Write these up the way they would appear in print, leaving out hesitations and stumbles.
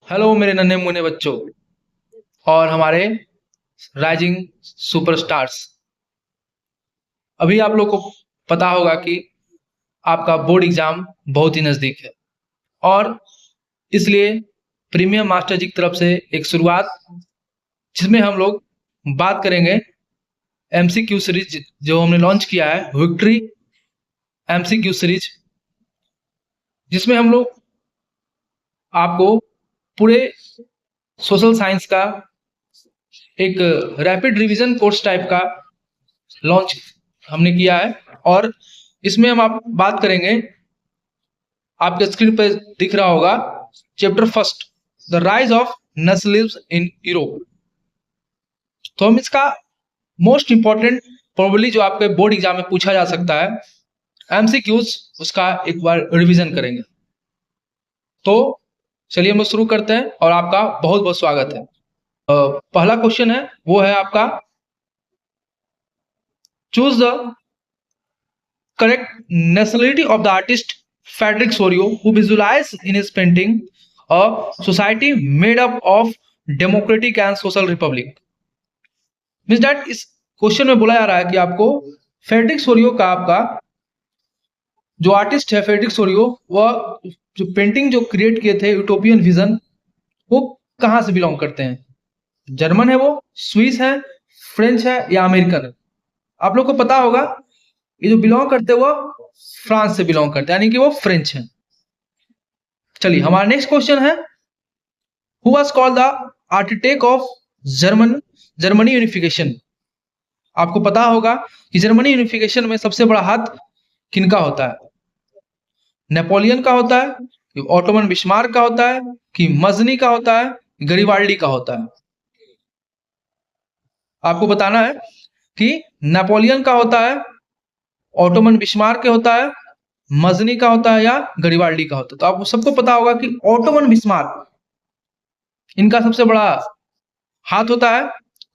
Hello मेरे नन्हे मुन्ने बच्चों और हमारे राइजिंग सुपरस्टार्स। अभी आप लोग को पता होगा कि आपका बोर्ड एग्जाम बहुत ही नज़दीक है और इसलिए प्रीमियम मास्टर जी की तरफ से एक शुरुआत जिसमें हम लोग बात करेंगे एमसीक्यू सीरीज जो हमने लॉन्च किया है, विक्ट्री एमसीक्यू सीरीज, जिसमें हम लोग आपको पूरे सोशल साइंस का एक रैपिड रिवीजन कोर्स टाइप का लॉन्च हमने किया है। और इसमें हम आप बात करेंगे, आपके स्क्रीन पर दिख रहा होगा chapter first, the rise of nationalism in Europe. तो हम इसका मोस्ट इंपॉर्टेंट प्रोबेबली जो आपके बोर्ड एग्जाम में पूछा जा सकता है एमसीक्यूज, उसका एक बार रिवीजन करेंगे। तो चलिए हम लोग शुरू करते हैं और आपका बहुत बहुत स्वागत है। पहला क्वेश्चन है वो है आपका, choose the correct nationality of the artist Frederick Sorio, who visualized in his painting a society made up of democratic and social republic. Means that इस क्वेश्चन में बोला जा रहा है कि आपको फेडरिक सोरियो का, आपका जो आर्टिस्ट है फेडरिक सोरियो, वह जो पेंटिंग जो क्रिएट किए थे यूटोपियन विजन, वो कहाँ से बिलोंग करते हैं? जर्मन है वो, स्विस है, फ्रेंच है या अमेरिकन है? आप लोग को पता होगा ये जो बिलोंग करते हैं वो फ्रांस से बिलोंग करते हैं, यानी कि वो फ्रेंच हैं। चलिए हमारा नेक्स्ट क्वेश्चन है, who was called the architect of Germany unification. आपको पता होगा कि जर्मनी यूनिफिकेशन में सबसे बड़ा हाथ किनका होता है? नेपोलियन का होता है कि ऑटोमन बिस्मार्क का होता है कि मजनी का होता है, गरिबाल्डी का होता है? आपको बताना है कि नेपोलियन का होता है, ऑटोमन बिस्मार्क का होता है, मजनी का होता है या गरिबाल्डी का होता है। तो आपको सबको पता होगा कि ऑटोमन बिस्मार्क इनका सबसे बड़ा हाथ होता है,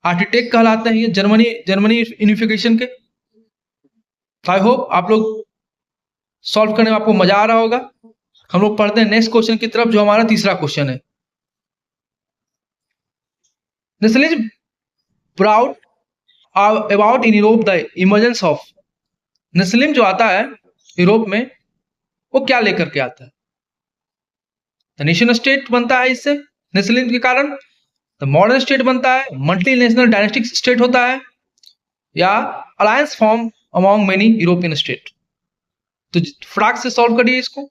आर्किटेक्ट कहलाते हैं ये जर्मनी यूनिफिकेशन के। आई होप आप लोग सॉल्व करने में आपको मजा आ रहा होगा। हम लोग पढ़ते हैं नेक्स्ट क्वेश्चन की तरफ, जो हमारा तीसरा क्वेश्चन है। Nationalism proud about in Europe the emergence of. Nationalism जो आता है यूरोप में वो क्या लेकर के आता है? द नेशन स्टेट बनता है इससे, नेशनलिज्म के कारण मॉडर्न स्टेट बनता है, मल्टी नेशनल डायनेस्टिक स्टेट होता है, या alliance form among many European state. तो फटाक से सॉल्व करिए इसको।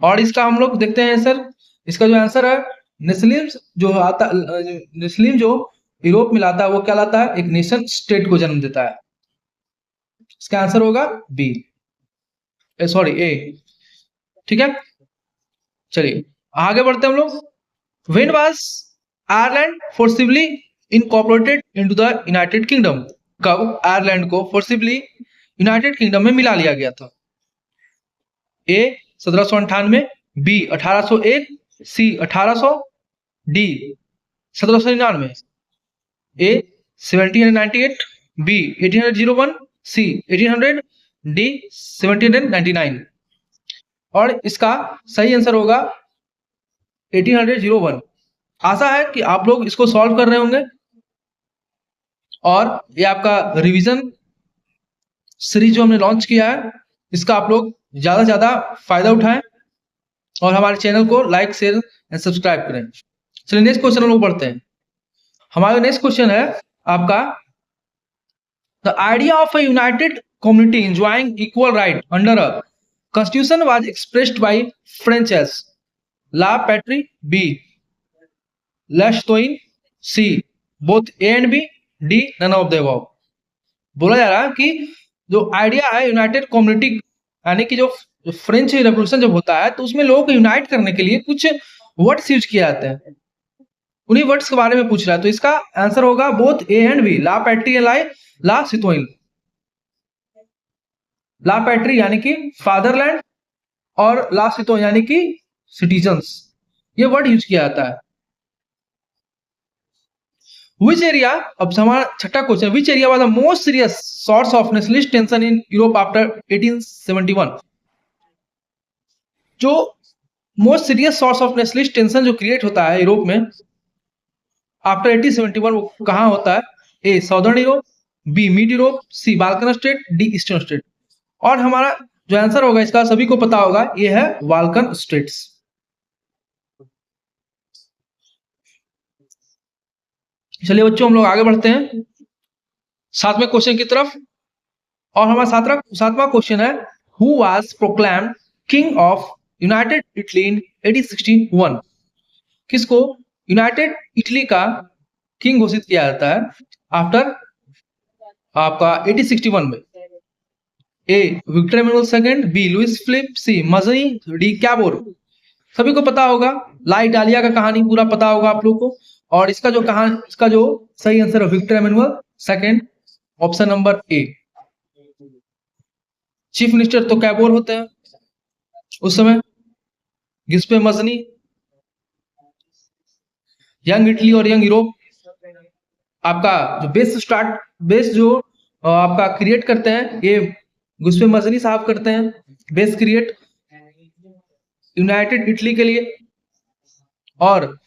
और इसका हम लोग देखते हैं आंसर। इसका जो आंसर है, नेशनलिज्म जो आता, नेशनलिज्म जो यूरोप में लाता है वो क्या लाता है? एक नेशन स्टेट को जन्म देता है। इसका आंसर होगा बी, सॉरी ए। ठीक है, चलिए आगे बढ़ते हैं हम लोग। When was Ireland forcibly incorporated into the United kingdom. कब आयरलैंड को फोर्सिबली यूनाइटेड किंगडम में मिला लिया गया था? ए 1798, बी 1801, सी 1800, डी 1799। ए 1798, बी 1801, सी 1800, डी 1799। और इसका सही आंसर होगा 1801। आशा है कि आप लोग इसको सॉल्व कर रहे होंगे और ये आपका रिवीजन सीरीज जो हमने लॉन्च किया है इसका आप लोग ज्यादा से ज्यादा फायदा उठाएं और हमारे चैनल को लाइक, शेयर एंड सब्सक्राइब करें। चलिए नेक्स्ट क्वेश्चन हम लोग बढ़ते हैं। हमारा नेक्स्ट क्वेश्चन है आपका, the idea of a united community enjoying equal right under a constitution was expressed by French as ला पैट्री, बी लेस्टोइन, C both A and B, D none of the above. बोला जा रहा है कि जो आइडिया है यूनाइटेड कम्युनिटी, यानी कि जो फ्रेंच रेवोल्यूशन जब होता है तो उसमें लोगों को यूनाइट करने के लिए कुछ वर्ड्स यूज किए जाते हैं। उन्हीं वर्ड्स के बारे में पूछ रहा है। तो इसका आंसर होगा बोथ ए एंड बी, ला पैट्री एंड ला सितोइन। ला पैट्री यानी कि फादरलैंड और ला सितोइन यानी कि सिटीजन्स, ये वर्ड यूज किया जाता है। Which area, अब हमारा छठा question, which area was the most serious source of nationalist tension in Europe after 1871। जो most serious source of nationalist tension जो क्रिएट होता है यूरोप में आफ्टर 1871 वो कहाँ होता है? A southern Europe, B mid Europe, C Balkan state, D eastern state. और हमारा जो आंसर होगा इसका सभी को पता होगा, ये है बाल्कन स्टेट्स। चलिए बच्चों हम लोग आगे बढ़ते हैं 7वें क्वेश्चन की तरफ। और हमारा सातवां क्वेश्चन है, who was proclaimed king of United Italy इन 1861? किसको यूनाइटेड इटली का किंग घोषित किया जाता है आफ्टर आपका 1861 में? A Victor Emmanuel second, B Louis Philippe, C Mazzini, D Cavour. सभी को पता होगा, ला इटालिया का कहानी पूरा पता होगा आप लोग को। और इसका जो सही आंसर है Victor Emmanuel second, option number A. Chief minister तो कैबोर होते हैं उस समय, गिस्पे मजनी। यंग इटली और यंग यूरोप आपका जो बेस जो आपका क्रिएट करते हैं, ये गिस्पे मजनी साहब करते हैं बेस क्रिएट यूनाइटेड इटली के लिए। और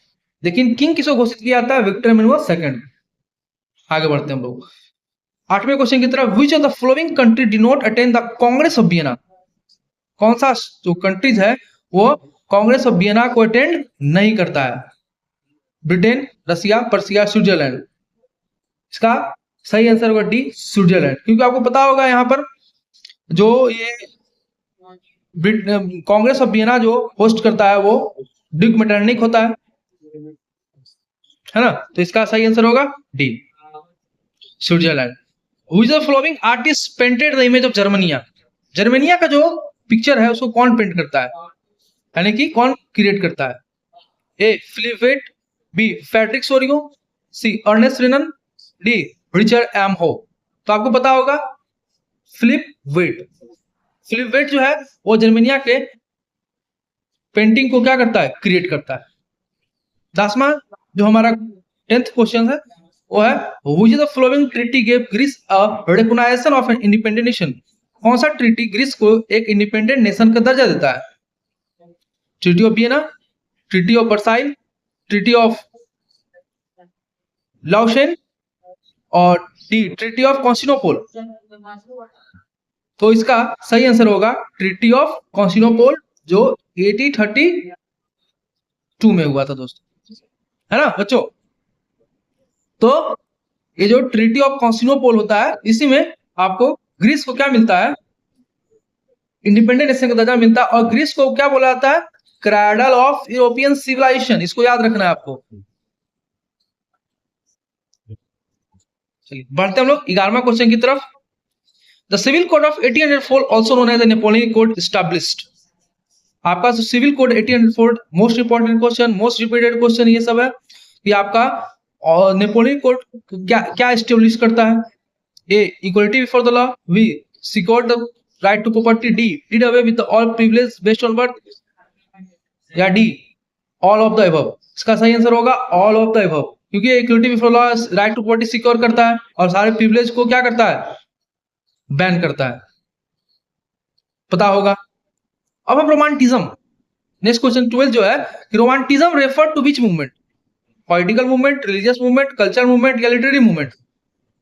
लेकिन किंग किसको घोषित किया जाता है? Victor Emmanuel second. आगे बढ़ते हैं हम लोग 8वें क्वेश्चन की तरफ। Which of the following country did not attend the Congress of Vienna? कौन सा जो कंट्रीज है वो कांग्रेस ऑफ वियना को अटेंड नहीं करता है? Britain, Russia, Persia, Switzerland. इसका सही आंसर होगा डी स्विट्जरलैंड। क्योंकि आपको पता होगा यहाँ पर जो ये कांग्रेस ऑफ वियना जो होस्ट करता है वो ड्यूक मेटरनिक होता है ना? तो इसका सही आंसर होगा D Switzerland. Who is the following artist painted the image of Germania? Germania का जो पिक्चर है उसको कौन पेंट करता है, यानी कि कौन क्रिएट करता है? A Philip Veit, B Frederic Sorrieu, C Ernest Renan, D Richard M Hoe. तो आपको पता होगा फिलिप वेट। फिलिप वेट जो है वो जर्मनिया के पेंटिंग को क्या करता है? क्रिएट करता है। 10वां जो हमारा 10th क्वेश्चन है वो है, which of the following treaty gave Greece a recognition of an independent nation? कौन सा ट्रीटी ग्रीस को एक इंडिपेंडेंट नेशन का दर्जा देता है? Treaty of Vienna, treaty of Versailles, treaty of Lausanne और डी ट्रीटी ऑफ कॉन्स्टेंटिनोपल। तो इसका सही आंसर होगा ट्रीटी ऑफ कॉन्स्टेंटिनोपल जो 1832 में हुआ था दोस्तों, है ना बच्चों? तो ये जो ट्रीटी ऑफ कॉन्स्टेंटिनोपल होता है इसी में आपको ग्रीस को क्या मिलता है? इंडिपेंडेंट नेशन का दर्जा मिलता है। और ग्रीस को क्या बोला जाता है? Cradle of European civilisation. इसको याद रखना है आपको। चलिए बढ़ते हम लोग 11वां क्वेश्चन की तरफ। The civil code of 1804 also known as the Napoleon code established. आपका civil code 1804 most important question, most repeated question ये सब है कि आपका और नेपोलियन कोड क्या एस्टेब्लिश करता है? A equality before the law, B secure the right to property, D did away with all privilege based on birth, या D all of the above. इसका सही आंसर होगा ऑल ऑफ द अबव। क्योंकि equality before law right to property secure करता है और सारे privilege को क्या करता है? बैन करता है, पता होगा। अब हम रोमांटिज्म, नेक्स्ट क्वेश्चन 12 जो है कि romanticism refer to which movement? Political movement, religious movement, cultural movement या लिटरेरी मूवमेंट?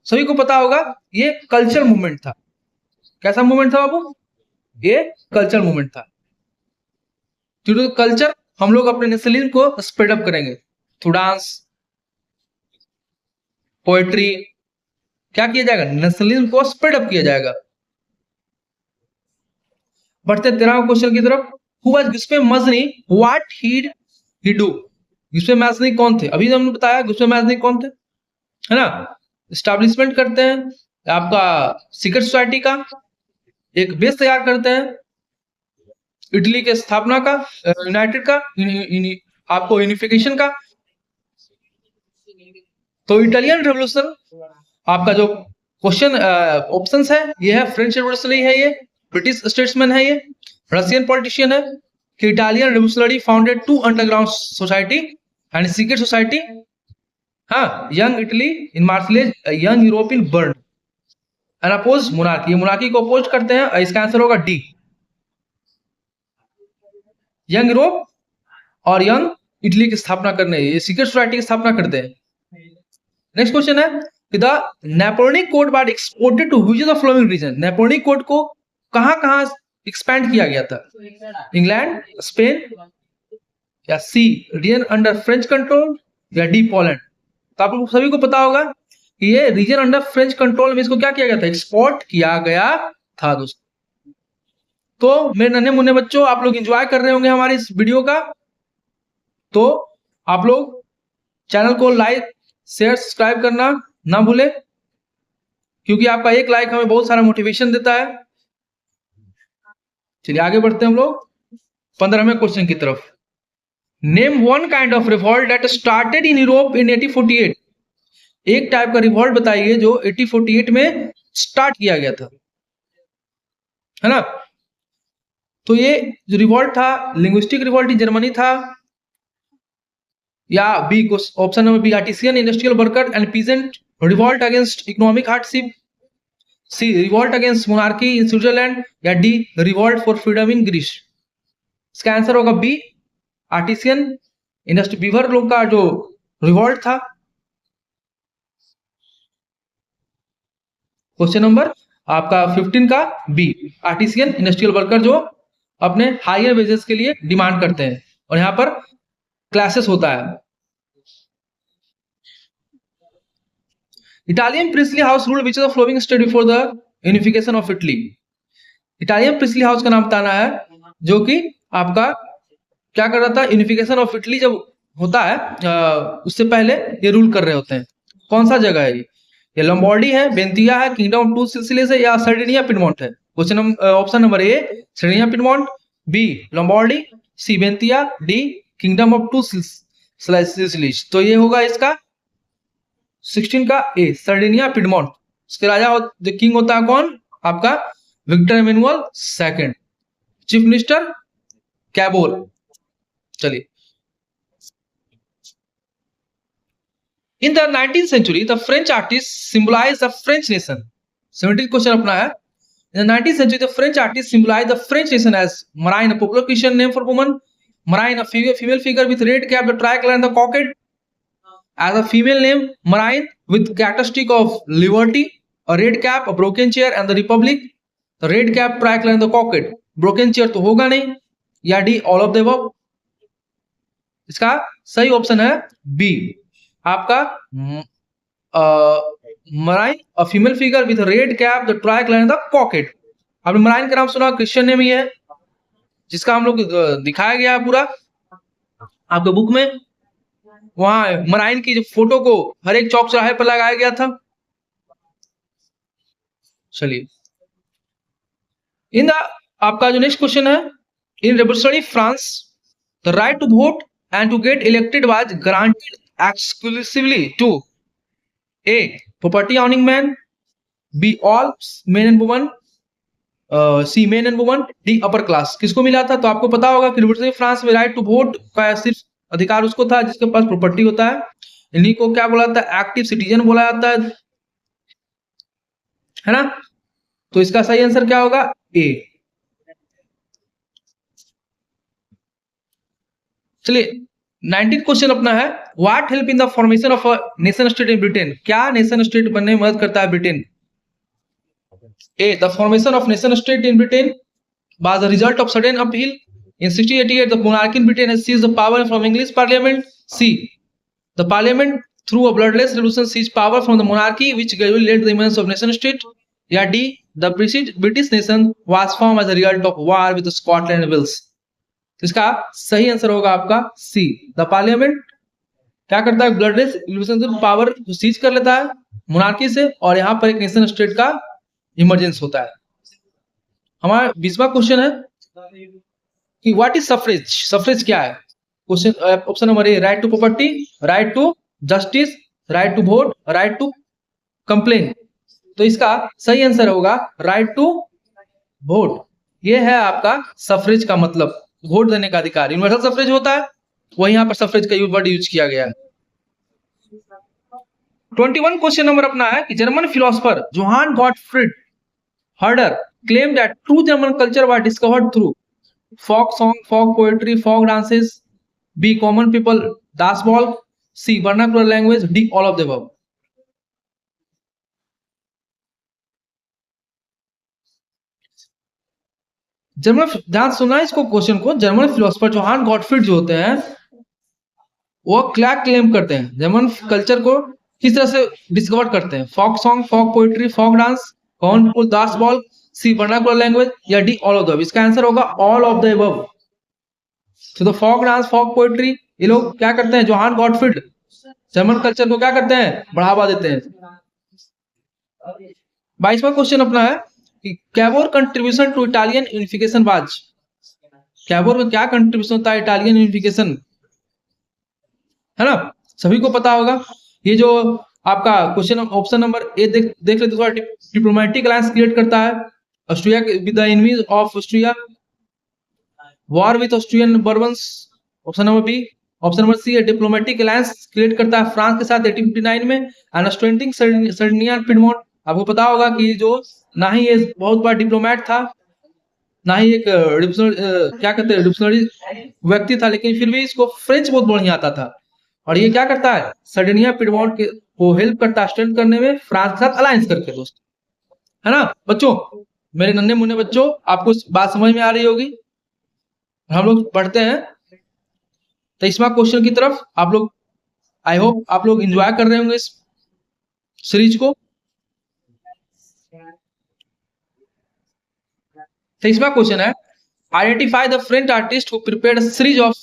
सभी को पता होगा ये कल्चरल मूवमेंट था। कैसा मूवमेंट था बाबू? ये कल्चरल मूवमेंट था। तो कल्चर हम लोग अपने नेशनलिज्म को स्प्रेड अप करेंगे थ्रू डांस, पोएट्री। क्या किया जाएगा? नेशनलिज्म को स्प्रेड अप किया जाएगा। बढ़ते 13वां क्वेश्चन की तरफ। Who was Giuseppe Mazzini, what he do? Giuseppe Mazzini कौन थे? अभी हमने बताया गिस्पे मजनी कौन थे, है ना? एस्टैब्लिशमेंट करते हैं आपका सीक्रेट सोसाइटी का, एक बेस तैयार करते हैं इटली के स्थापना का, यूनाइटेड का, आपको यूनिफिकेशन का। तो इटालियन रेवोल्यूशन आपका जो क्वेश्चन ऑप्शंस है ये है फ्रेंच रेवोल्यूशनरी है, ये ब्रिटिश स्टेट्समैन है, ये रशियन पॉलिटिशियन है कि Italian revolutionary founded 2 underground society and secret society. हाँ, young Italy in Marseilles, young Europe in Berne and oppose monarchy. Monarchy को अपोज करते हैं। इसका आंसर होगा डी। यंग यूरोप और यंग इटली की स्थापना करने, ये सीक्रेट सोसाइटी की स्थापना करते हैं। नेक्स्ट क्वेश्चन है कि the Napoleonic code was exported to which of the following region. Napoleonic code को कहां एक्सपैंड किया गया था? इंग्लैंड, स्पेन, या C region under French control, या डी पोलैंड। तो आप लोग सभी को पता होगा कि ये रीजन अंडर फ्रेंच कंट्रोल में इसको क्या किया गया था? एक्सपोर्ट किया गया था दोस्तों। तो मेरे नन्हे मुन्ने बच्चों, आप लोग एंजॉय कर रहे होंगे हमारी इस वीडियो का, तो आप लोग चैनल को लाइक शेयर सब्सक्राइब करना ना भूले, क्योंकि आपका एक लाइक हमें बहुत सारा मोटिवेशन देता है। चलिए आगे बढ़ते हैं हम लोग 15वें क्वेश्चन की तरफ। Name one kind of revolt that started in Europe in 1848। एक टाइप का रिवॉल्ट बताइए जो 1848 में स्टार्ट किया गया था, है ना। तो ये जो रिवॉल्ट था, लिंग्विस्टिक रिवॉल्ट इन जर्मनी था, या B option number B artisan industrial worker and peasant revolt against economic hardship, C revolt against monarchy in Switzerland, या D revolt for freedom in Greece. इसका आंसर होगा बी आर्टिसियन इंडस्ट्री बीवर लोग का जो revolt था। Question number आपका 15 का B artisan industrial worker जो अपने हायर वेजेस के लिए डिमांड करते हैं, और यहां पर क्लासेस होता है। Italian princely house rule which is the flowing state before the unification of Italy. Italian princely house का नाम बताना है जो कि आपका क्या कर रहा था? यूनिफिकेशन ऑफ इटली जब होता है उससे पहले ये रूल कर रहे होते हैं। कौन सा जगह है ये लंबॉर्डी है, बेंतिया है, किंगडम ऑफ टू सिसिलीज है, या सर्डिनिया पिडमोंट है? Question option number A Sardinia Piedmont, B Lombardy, C Venetia, D kingdom of two Sicilies. तो ये होगा इसका 16 का ए सर्डिनिया पिडमोंट। इसके राजा जो किंग होता है कौन? आपका Victor Emmanuel second. Chief minister Cavour. चलिए, in the 19th century the French artists symbolized the French nation। 17th question अपना है, in the 19th century the French artists symbolized the French nation as Marine, a popular Christian name for woman, Marine, a female figure with red cap, the tricolor and the cockade, as a female name Marine with characteristic of liberty, a red cap, a broken chair and the republic, the red cap, tricolor and the cockade। broken chair तो होगा नहीं, या D all of the above. इसका सही option है B आपका Marianne, a female figure with red cap, the tricolour and the cockade. आपने Marianne का नाम सुना, क्रिश्चियन नेम ही है, जिसका हम लोग दिखाया गया है पूरा आपके बुक में। वहां मराइन की जो फोटो को हर एक चौक चौराहे पर लगाया गया था। चलिए, इन द आपका जो नेक्स्ट क्वेश्चन है, in revolutionary France the right to vote and to get elected was granted exclusively to A property owning man, B all men and women, C men and women, D upper class। किसको मिला था? तो आपको पता होगा कि revolutionary France में right to vote का सिर्फ अधिकार उसको था जिसके पास प्रॉपर्टी होता है। इन्हीं को क्या बोला जाता है? एक्टिव सिटीजन बोला जाता है ना। तो इसका सही आंसर क्या होगा? ए। चलिए, 19th क्वेश्चन अपना है, what help in the formation of a nation state in Britain. क्या नेशन स्टेट बनने में मदद करता है Britain? A the formation of nation state in Britain was the result of sudden upheaval in 1688 the monarchy in Britain has seized the power from English parliament, C the parliament through a bloodless revolution seized power from the monarchy which gradually led the emergence of nation state, या D the British nation was form as a result of war with Scotland and Wales. इसका सही answer होगा आपका सी the parliament क्या करता है? Bloodless revolution power seize कर लेता है मोनार्की से, और यहाँ पर एक नेशन स्टेट का इमरजेंस होता है। हमारा 20वां क्वेश्चन है कि व्हाट इज सफरेज। सफरेज क्या है? Question option number A right to property, right to justice, right to vote, right to complain. तो इसका सही आंसर होगा राइट टू वोट। ये है आपका सफरेज का मतलब, वोट देने का अधिकार। यूनिवर्सल सफरेज होता है, वही यहाँ पर सफरेज का वर्ड यूज किया गया है। 21 क्वेश्चन नंबर अपना है कि German philosopher Johann Gottfried Herder claim that true German culture was discovered through folk song, folk poetry, folk dances, B common people, दास बॉल, C vernacular language, D all of the above. German, ध्यान सुनना इसको question को। German philosopher Johan Gottfried जो होते हैं वो क्या क्लेम करते हैं, जर्मन कल्चर को किस तरह से डिस्कवर करते हैं? Folk song, folk poetry, folk dance, common people, दास बॉल, सी वर्नाकुलर लैंग्वेज, या D all of the above. इसका आंसर होगा ऑल ऑफ द अबव। तो फॉक डांस, फॉक पोइट्री, ये लोग क्या करते हैं? जोहान गॉटफ्रीड जर्मन कल्चर को क्या करते हैं? बढ़ावा देते हैं। 22वां क्वेश्चन अपना है कि Cavour contribution to Italian unification was. Cavour में क्या कंट्रीब्यूशन होता है इटालियन यूनिफिकेशन, है ना? सभी को पता होगा। ये जो आपका क्वेश्चन ऑप्शन नंबर ए देख लेते थोड़ा। डिप्लोमेटिक अलायंस क्रिएट करता है Austria with the enemies of Austria, war with Austrian Bourbons, option number B. Option number C है डिप्लोमेटिक अलायंस क्रिएट करता है फ्रांस के साथ 1859 में, अंडरस्टैंडिंग सर्डिनियन पिडमोंट। आपको पता होगा कि जो ना ही ये बहुत बड़ा डिप्लोमेट था, ना ही एक क्या कहते हैं डिप्लोमेटिक व्यक्ति था, लेकिन फिर भी इसको फ्रेंच बहुत बढ़िया आता था। और ये क्या करता है? सर्डिनिया पिडमोंट को हेल्प करता है स्ट्रेंथ करने में फ्रांस के साथ अलायंस करके, दोस्त, है ना बच्चों? मेरे नन्हे मुन्ने बच्चों, आपको बात समझ में आ रही होगी। हम लोग पढ़ते हैं 23वां क्वेश्चन की तरफ। आप लोग, आई होप आप लोग एंजॉय कर रहे होंगे इस सीरीज को। 23वां क्वेश्चन है identify the French artist who prepared a series of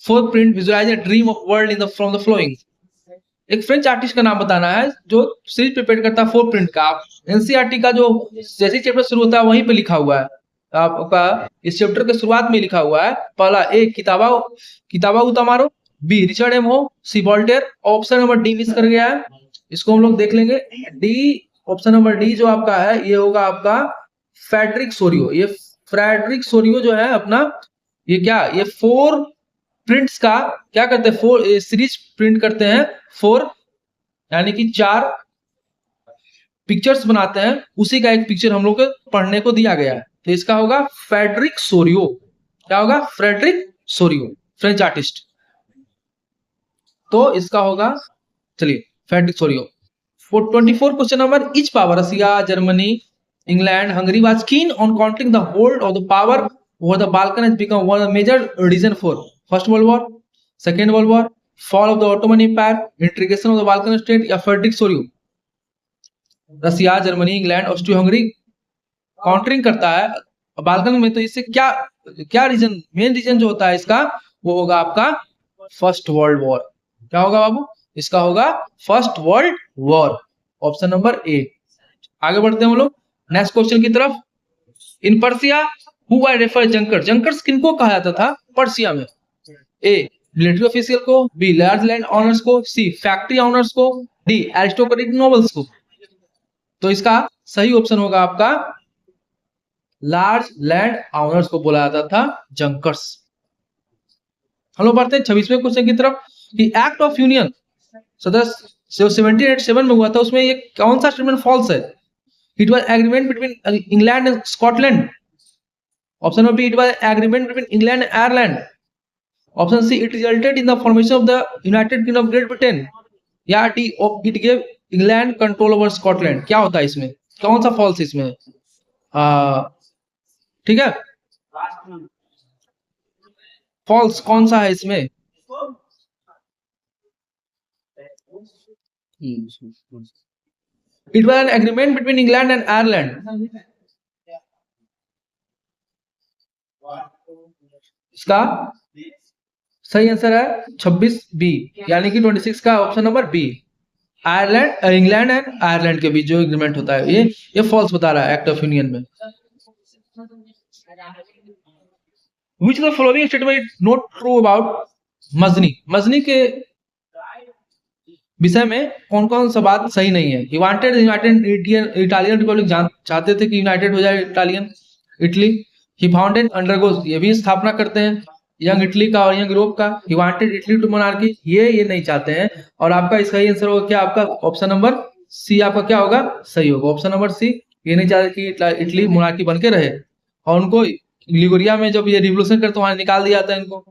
4 print visualising a dream of world in the from the flowing. एक फ्रेंच आर्टिस्ट का नाम बताना है जो सीरीज प्रिपेयर करता है 4 प्रिंट का। एनसीईआरटी का जो जैसे चैप्टर शुरू होता है वहीं पे लिखा हुआ है आपका, इस चैप्टर के शुरुआत में लिखा हुआ है। पहला ए किताबा उतामारो, B Richard M Hoe, C Voltaire, option number D miss कर गया है, इसको हम लोग देख लेंगे। डी, ऑप्शन नंबर डी जो आपका है ये होगा आपका फ्रेडरिक सोरियो। ये फ्रेडरिक सोरियो जो है अपना, ये क्या, ये 4 प्रिंट्स का क्या करते हैं? 4 सीरीज प्रिंट करते हैं, 4 यानी कि 4 पिक्चर्स बनाते हैं। उसी का एक पिक्चर हम लोग को पढ़ने को दिया गया है, तो इसका होगा फ्रेडरिक सोरियो। क्या होगा? Frederic Sorrieu, French artist. तो इसका होगा, चलिए, Frederic Sorrieu. 24 question number, each power Russia, Germany, England, Hungary was keen on counting the hold of the power over the Balkan has become one of the major reason for first world war, second world war, fall of the Ottoman empire, integration of the Balkan state, या Frederic Sorrieu. Russia, Germany, England, Austria Hungary countering करता है Balkan में, तो इससे क्या क्या reason, main reason जो होता है इसका वो होगा आपका फर्स्ट वर्ल्ड वॉर। क्या होगा बाबू? इसका होगा first world war, option number A. आगे बढ़ते हैं हम लोग नेक्स्ट क्वेश्चन की तरफ। In Persia who were refer Junker, Junkers किनको कहा जाता था पर्सिया में? ए मिलिट्री ऑफिशियल को, बी लार्ज लैंड ऑनर्स को, सी फैक्ट्री ऑनर्स को, डी एरिस्टोक्रेटिक नोबल्स को। तो इसका सही ऑप्शन होगा आपका लार्ज लैंड ऑनर्स को बोला जाता था जंकर्स। हम लोग बढ़ते हैं 26वें क्वेश्चन की तरफ कि एक्ट ऑफ यूनियन सदस्य जो 1787 में हुआ था उसमें ये कौन सा स्टेटमेंट फॉल्स है? It was agreement between England and Scotland, option number B it was agreement between England and Ireland, option C it resulted in the formation of the United Kingdom of Great Britain, या D it give England control over Scotland. क्या होता है इसमें, कौन सा false इसमें? ठीक है, फॉल्स कौन सा है इसमें? It was an agreement between England and Ireland. इसका सही आंसर है 26 बी, यानी कि 26 का option number B. Ireland, England and Ireland के बीच जो एग्रीमेंट होता है ये फॉल्स बता रहा है एक्ट ऑफ यूनियन में। Which of the following statement is not true about मजनी? मजनी के विषय में कौन कौन सा बात सही नहीं है? He wanted United Italian Republic, चाहते थे कि यूनाइटेड हो जाए Italian Italy. He founded undergoes, ये भी स्थापना करते हैं यंग इटली का और यंग यूरोप का। He wanted Italy to monarchy, ये नहीं चाहते हैं। और आपका सही आंसर होगा क्या? आपका ऑप्शन नंबर सी आपका क्या होगा? सही होगा, ऑप्शन नंबर सी। ये नहीं चाहते कि इटली मोनार्की बन के रहे, और उनको लिगुरिया में जब ये रिवोल्यूशन करते वहां निकाल दिया था इनको।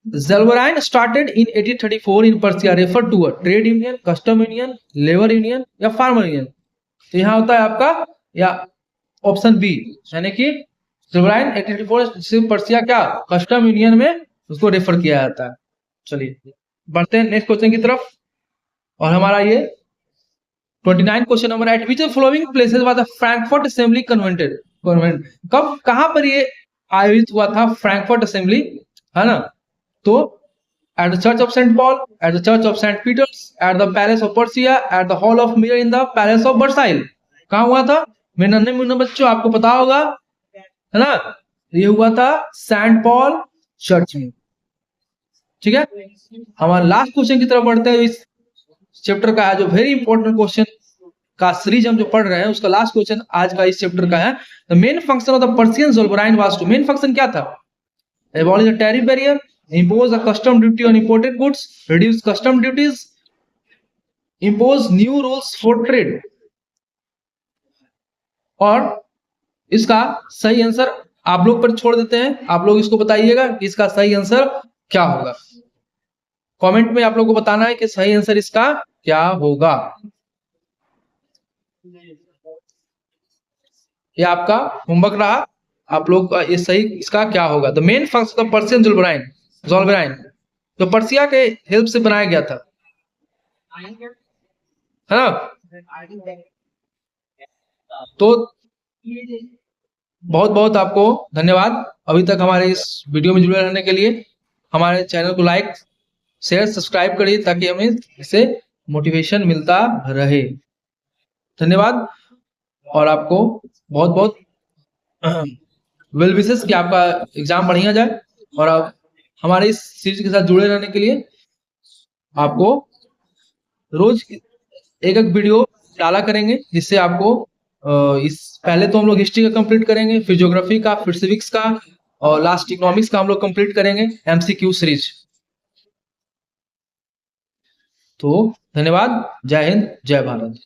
Zollverein started in 1834 in Persia, refer to a trade union, custom union, labour union या फार्मर यूनियन। तो यहाँ होता है आपका या ऑप्शन बी, यानी कि ज़ल्बराइन 1834 पर्सिया क्या कस्टम यूनियन में उसको रेफर किया जाता है। चलिए बढ़ते हैं नेक्स्ट क्वेश्चन की तरफ, और हमारा ये 29 question number, at which following places was the Frankfurt assembly convented, कब कहां पर ये आयोजित हुआ था फ्रैंकफर्ट असेंबली, है ना? तो at the church of Saint Paul, at the church of Saint Peter's, at the palace of Persia, at the hall of mirror, in the palace of Versailles. कहां हुआ था मेरे नन्हे मुन्ने बच्चों, आपको पता होगा, है ना? ये हुआ था सेंट पॉल चर्च में। ठीक है, हमारा लास्ट क्वेश्चन की तरफ बढ़ते हैं। इस चैप्टर का है जो वेरी इंपॉर्टेंट क्वेश्चन का सीरीज हम जो पढ़ रहे हैं, उसका लास्ट क्वेश्चन आज का इस चैप्टर का है। The main function of the Persian Zollverein was to, main function क्या था? Abolish the tariff barrier, impose a custom duty on imported goods, reduce custom duties, impose new rules for trade। और इसका सही answer आप लोग पर छोड़ देते हैं, आप लोग इसको बताइएगा कि इसका सही आंसर क्या होगा। कमेंट में आप लोग को बताना है कि सही आंसर इसका क्या होगा। ये आपका होमवर्क रहा, आप लोग का ये सही इसका क्या होगा। The main function of Persian Zollverein जो पर्सिया के हेल्प से बनाया गया था, है ना? तो बहुत बहुत आपको धन्यवाद अभी तक हमारे इस वीडियो में जुड़े रहने के लिए। हमारे चैनल को लाइक शेयर सब्सक्राइब करिए ताकि हमें इससे मोटिवेशन मिलता रहे। धन्यवाद, और आपको बहुत बहुत वेल विशेस कि आपका एग्जाम बढ़िया जाए, और आप हमारे इस सीरीज के साथ जुड़े रहने के लिए आपको रोज एक एक वीडियो डाला करेंगे, जिससे आपको इस पहले तो हम लोग हिस्ट्री का कंप्लीट करेंगे, फिर ज्योग्राफी का, फिर सिविक्स का, और लास्ट इकोनॉमिक्स का हम लोग कंप्लीट करेंगे एमसीक्यू सीरीज। तो धन्यवाद, जय हिंद, जय भारत।